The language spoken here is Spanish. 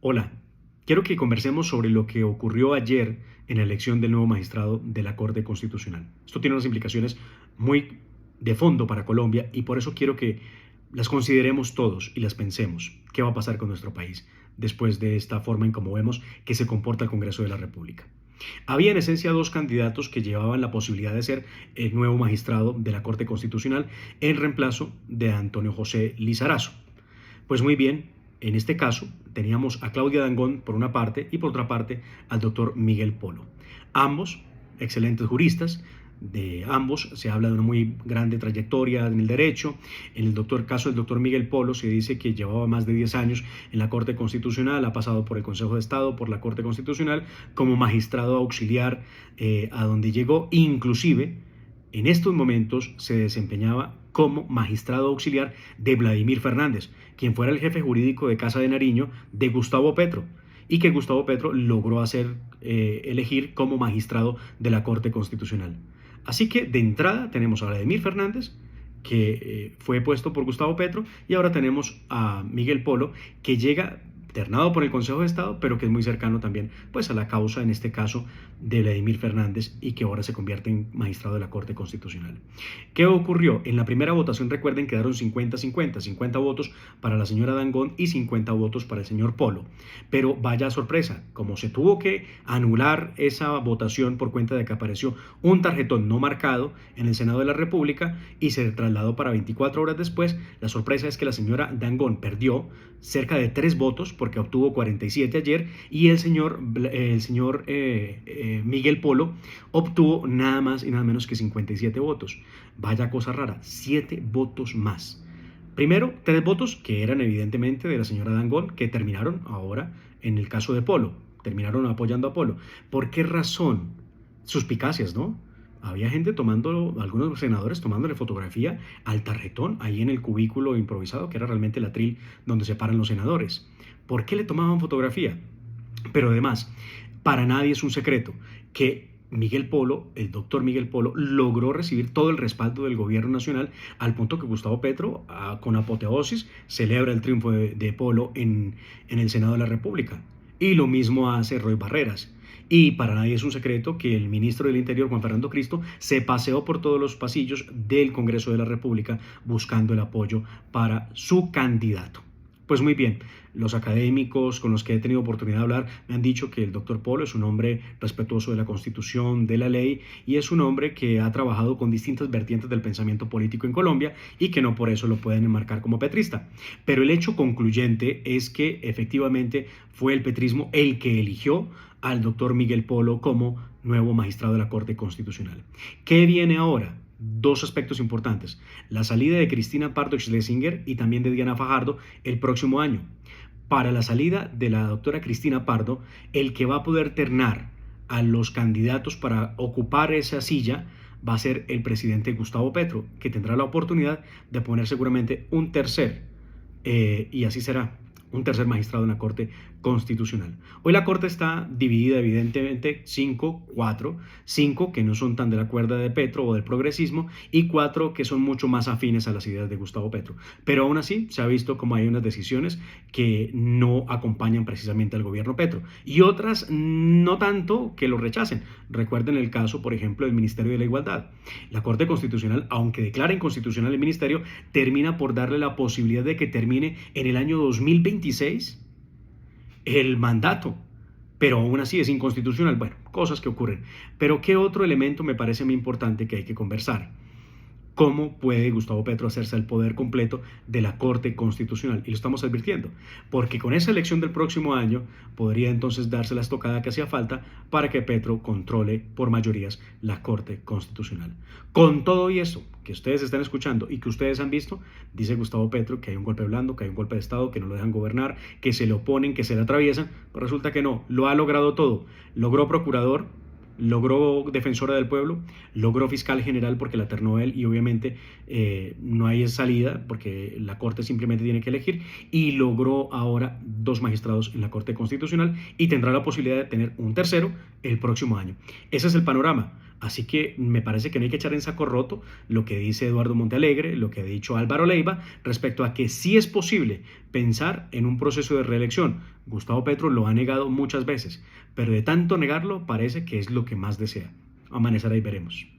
Hola, quiero que conversemos sobre lo que ocurrió ayer en la elección del nuevo magistrado de la Corte Constitucional. Esto tiene unas implicaciones muy de fondo para Colombia y por eso quiero que las consideremos todos y las pensemos. ¿Qué va a pasar con nuestro país después de esta forma en cómo vemos que se comporta el Congreso de la República? Había en esencia dos candidatos que llevaban la posibilidad de ser el nuevo magistrado de la Corte Constitucional en reemplazo de Antonio José Lizarazo. Pues muy bien, en este caso teníamos a Claudia Dangond por una parte y por otra parte al doctor Miguel Polo. Ambos excelentes juristas, de ambos se habla de una muy grande trayectoria en el derecho. En el caso del doctor Miguel Polo se dice que llevaba más de 10 años en la Corte Constitucional, ha pasado por el Consejo de Estado, por la Corte Constitucional, como magistrado auxiliar a donde llegó, inclusive en estos momentos se desempeñaba como magistrado auxiliar de Vladimir Fernández, quien fuera el jefe jurídico de Casa de Nariño de Gustavo Petro, y que Gustavo Petro logró elegir como magistrado de la Corte Constitucional. Así que de entrada tenemos a Vladimir Fernández, que fue puesto por Gustavo Petro, y ahora tenemos a Miguel Polo, que llega ternado por el Consejo de Estado, pero que es muy cercano también pues, a la causa, en este caso, de Vladimir Fernández y que ahora se convierte en magistrado de la Corte Constitucional. ¿Qué ocurrió? En la primera votación, recuerden, quedaron 50-50, 50 votos para la señora Dangond y 50 votos para el señor Polo. Pero vaya sorpresa, como se tuvo que anular esa votación por cuenta de que apareció un tarjetón no marcado en el Senado de la República y se trasladó para 24 horas después, la sorpresa es que la señora Dangond perdió cerca de 3 votos porque obtuvo 47 ayer y el señor Miguel Polo obtuvo nada más y nada menos que 57 votos. Vaya cosa rara, 7 votos más. Primero, 3 votos que eran evidentemente de la señora Dangond, que terminaron ahora en el caso de Polo, terminaron apoyando a Polo. ¿Por qué razón? Suspicacias, ¿no? Había gente tomando, algunos senadores tomándole fotografía al tarjetón ahí en el cubículo improvisado, que era realmente el atril donde se paran los senadores. ¿Por qué le tomaban fotografía? Pero además, para nadie es un secreto que Miguel Polo, el doctor Miguel Polo, logró recibir todo el respaldo del gobierno nacional al punto que Gustavo Petro, con apoteosis, celebra el triunfo de Polo en el Senado de la República. Y lo mismo hace Roy Barreras. Y para nadie es un secreto que el ministro del Interior, Juan Fernando Cristo, se paseó por todos los pasillos del Congreso de la República buscando el apoyo para su candidato. Pues muy bien, los académicos con los que he tenido oportunidad de hablar me han dicho que el doctor Polo es un hombre respetuoso de la Constitución, de la ley, y es un hombre que ha trabajado con distintas vertientes del pensamiento político en Colombia y que no por eso lo pueden enmarcar como petrista. Pero el hecho concluyente es que efectivamente fue el petrismo el que eligió al doctor Miguel Polo como nuevo magistrado de la Corte Constitucional. ¿Qué viene ahora? Dos aspectos importantes: la salida de Cristina Pardo Schlesinger y también de Diana Fajardo el próximo año. Para la salida de la doctora Cristina Pardo, el que va a poder ternar a los candidatos para ocupar esa silla va a ser el presidente Gustavo Petro, que tendrá la oportunidad de poner seguramente un tercer, y así será, un tercer magistrado en la Corte Constitucional. Hoy la Corte está dividida evidentemente 5 que no son tan de la cuerda de Petro o del progresismo y 4 que son mucho más afines a las ideas de Gustavo Petro. Pero aún así se ha visto como hay unas decisiones que no acompañan precisamente al gobierno Petro y otras no tanto que lo rechacen. Recuerden el caso, por ejemplo, del Ministerio de la Igualdad. La Corte Constitucional, aunque declara inconstitucional el ministerio, termina por darle la posibilidad de que termine en el año 2026 el mandato, pero aún así es inconstitucional. Bueno, cosas que ocurren. Pero ¿qué otro elemento me parece muy importante que hay que conversar? ¿Cómo puede Gustavo Petro hacerse el poder completo de la Corte Constitucional? Y lo estamos advirtiendo, porque con esa elección del próximo año podría entonces darse la estocada que hacía falta para que Petro controle por mayorías la Corte Constitucional. Con todo y eso que ustedes están escuchando y que ustedes han visto, dice Gustavo Petro que hay un golpe blando, que hay un golpe de Estado, que no lo dejan gobernar, que se le oponen, que se le atraviesan, pero resulta que no, lo ha logrado todo. Logró procurador, logró defensora del pueblo, logró fiscal general porque la ternó él y obviamente no hay salida porque la Corte simplemente tiene que elegir, y logró ahora 2 magistrados en la Corte Constitucional y tendrá la posibilidad de tener un tercero el próximo año. Ese es el panorama. Así que me parece que no hay que echar en saco roto lo que dice Eduardo Montealegre, lo que ha dicho Álvaro Leiva, respecto a que sí es posible pensar en un proceso de reelección. Gustavo Petro lo ha negado muchas veces, pero de tanto negarlo parece que es lo que más desea. Amanecerá y veremos.